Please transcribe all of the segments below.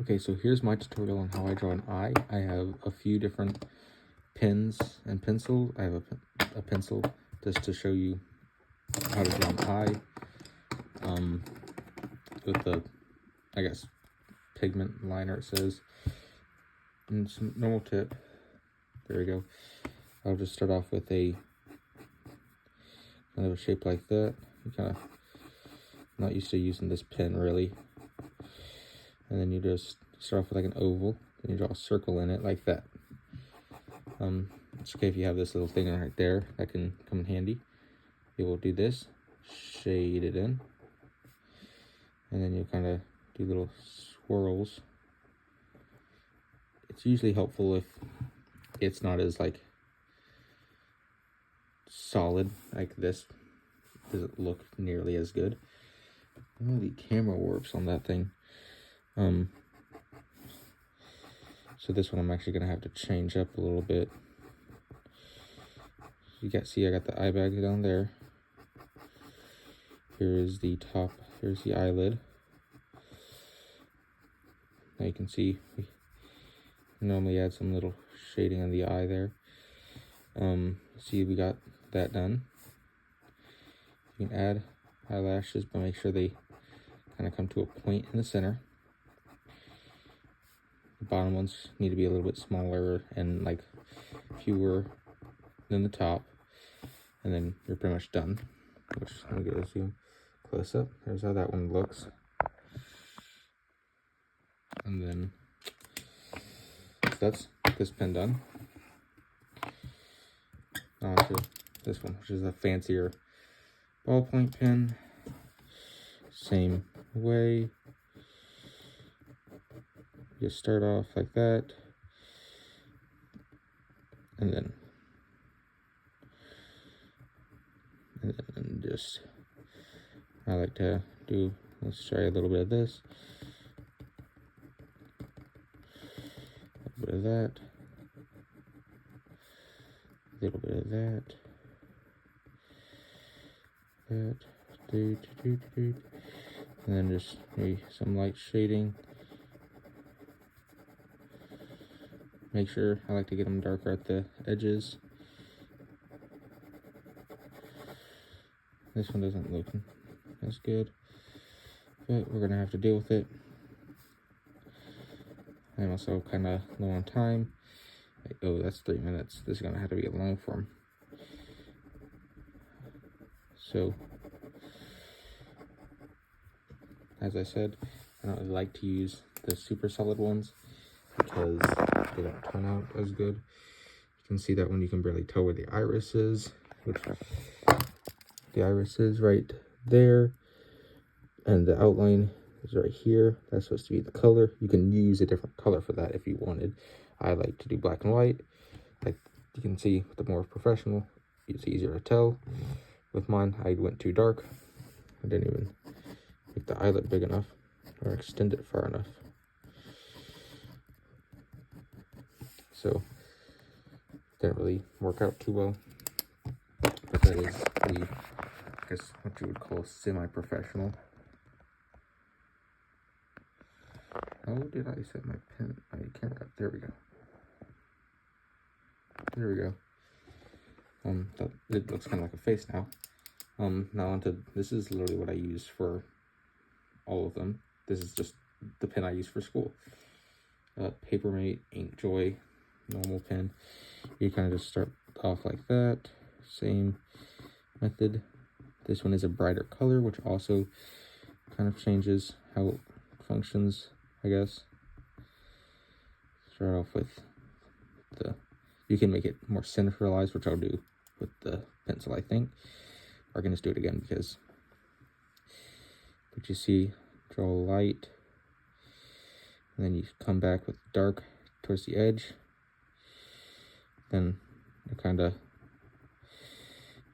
Okay, so here's my tutorial on how I draw an eye. I have a few different pens and pencil. I have a pencil just to show you how to draw an eye with the, I guess, pigment liner it says. And some normal tip. There we go. I'll just start off with a kind of a shape like that. You kind of not used to using this pen really. And then you just start off with like an oval, and you draw a circle in it like that. It's okay if you have this little thing right there that can come in handy. You will do this, shade it in, and then you kind of do little swirls. It's usually helpful if it's not as like solid like this. Doesn't look nearly as good. Oh, the camera warps on that thing. So this one I'm actually gonna have to change up a little bit. You got see I got the eye bag down there. Here is the top. Here's the eyelid. Now you can see we normally add some little shading on the eye there. See we got that done. You can add eyelashes, but make sure they kind of come to a point in the center. The bottom ones need to be a little bit smaller and like fewer than the top, and then you're pretty much done. Which, let me get a zoom close up. There's how that one looks. And then that's this pen done. On to this one, which is a fancier ballpoint pen. Same way. You start off like that, and then just, I like to do, let's try a little bit of this, a little bit of that, a little bit of that, and then just maybe some light shading. Make sure, I like to get them darker at the edges. This one doesn't look as good, but we're gonna have to deal with it. I'm also kind of low on time. Oh, that's 3 minutes. This is gonna have to be a long form. So, as I said, I don't really like to use the super solid ones because they don't turn out as good. You can see that one, you can barely tell where the iris is, which the iris is right there, and the outline is right here. That's supposed to be the color. You can use a different color for that if you wanted. I like to do black and white. Like you can see with the more professional, it's easier to tell. With mine, I went too dark. I didn't even make the eyelid big enough or extend it far enough. So didn't really work out too well. But that is the, I guess, what you would call semi-professional. How did I set my pen, my camera up? There we go. There we go. It looks kind of like a face now. Now onto, this is literally what I use for all of them. This is just the pen I use for school. Papermate, Inkjoy, normal pen. You kind of just start off like that. Same method. This one is a brighter color, which also kind of changes how it functions, I guess. Start off with the, you can make it more centralized, which I'll do with the pencil, I think. Or I can just do it again because, but you see, draw light, and then you come back with dark towards the edge. Then you kind of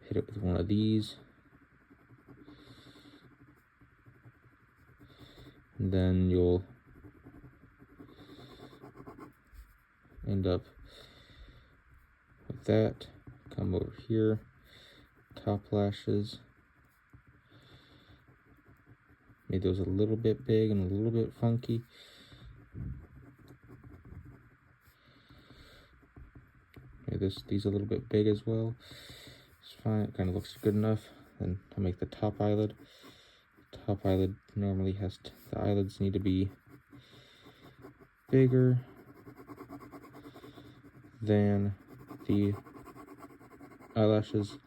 hit it with one of these. And then you'll end up with that. Come over here, top lashes. Made those a little bit big and a little bit funky. Okay, these are a little bit big as well. It's fine. It kind of looks good enough. Then I'll make the top eyelid. Top eyelid normally the eyelids need to be bigger than the eyelashes.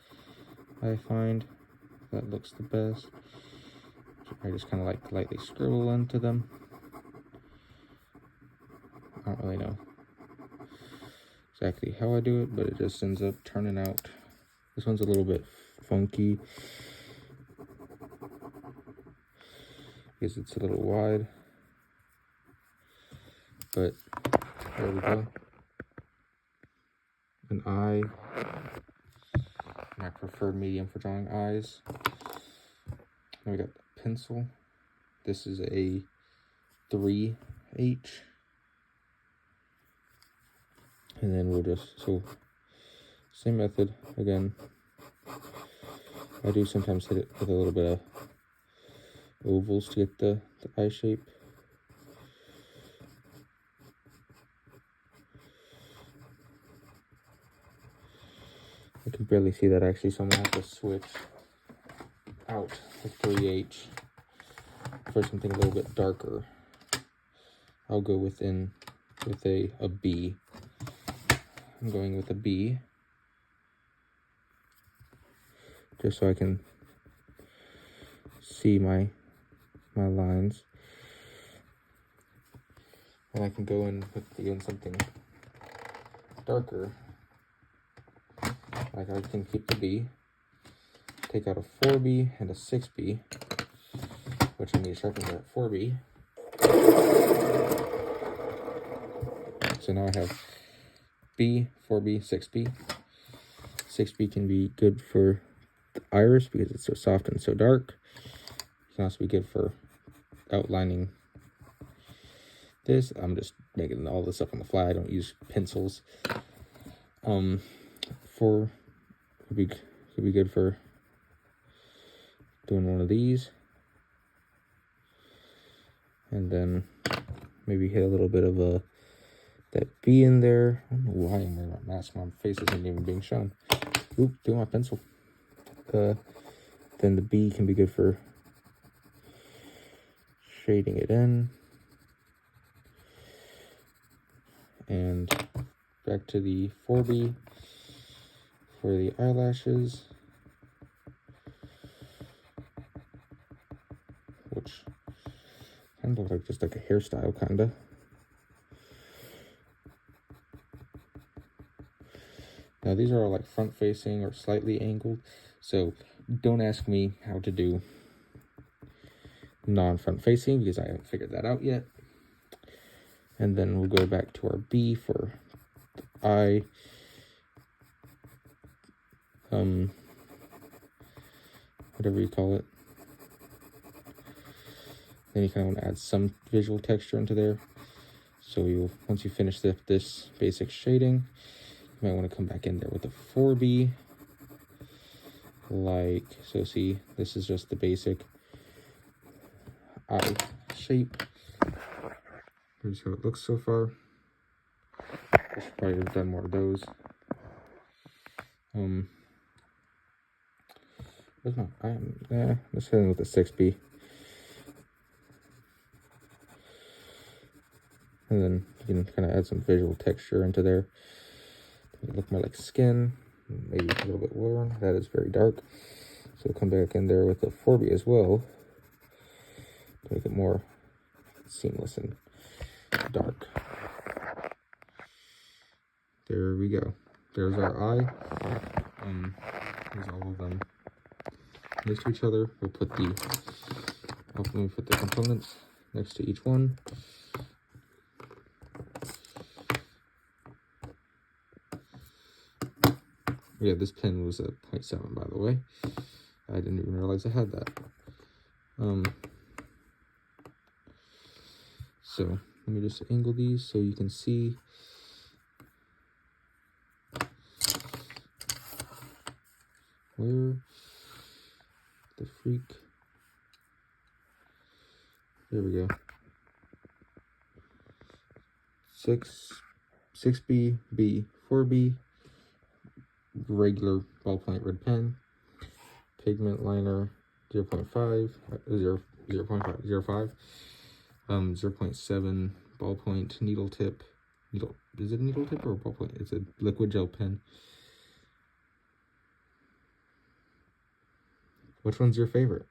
I find that looks the best. I just kind of like lightly scribble into them. I don't really know exactly how I do it, but it just ends up turning out. This one's a little bit funky because it's a little wide, but there we go. An eye, my preferred medium for drawing eyes. Now we got the pencil. This is a 3H. And then we'll just, so same method again. I do sometimes hit it with a little bit of ovals to get the eye shape. I can barely see that actually, so I'm gonna have to switch out the 3H for something a little bit darker. I'll go with a B. I'm going with a B, just so I can see my lines. And I can go in with something darker. Like I can keep the B, take out a 4B and a 6B, which I need to sharpen that 4B. So now I have B, 4B, 6B. 6B can be good for the iris because it's so soft and so dark. It can also be good for outlining this. I'm just making all this up on the fly. I don't use pencils. 4 could be good for doing one of these. And then maybe hit a little bit of that B in there. I don't know why I'm wearing my mask. My face isn't even being shown. Oop, do my pencil. Then the B can be good for shading it in. And back to the 4B for the eyelashes, which kind of looks like just like a hairstyle, kind of. Now these are all like front facing or slightly angled, so don't ask me how to do non-front facing because I haven't figured that out yet. And then we'll go back to our B for the eye. Whatever you call it. Then you kind of want to add some visual texture into there. So once you finish this basic shading, you might want to come back in there with a 4B. Like, so see, this is just the basic eye shape. Here's how it looks so far. I should probably have done more of those. Where's my eye? Let's hit in with a 6B. And then you can kind of add some visual texture into there. It look more like skin, maybe a little bit worn. That is very dark. So we'll come back in there with the 4B as well to make it more seamless and dark. There we go. There's our eye. There's all of them next to each other. We'll put the components next to each one. Yeah, this pen was a 0.7, by the way. I didn't even realize I had that. So let me just angle these so you can see. Where the freak? There we go. 6B, B, 4B, regular ballpoint red pen, pigment liner 0.5, 0.5, 0.7 ballpoint needle tip. Is it a needle tip or a ballpoint? It's a liquid gel pen. Which one's your favorite?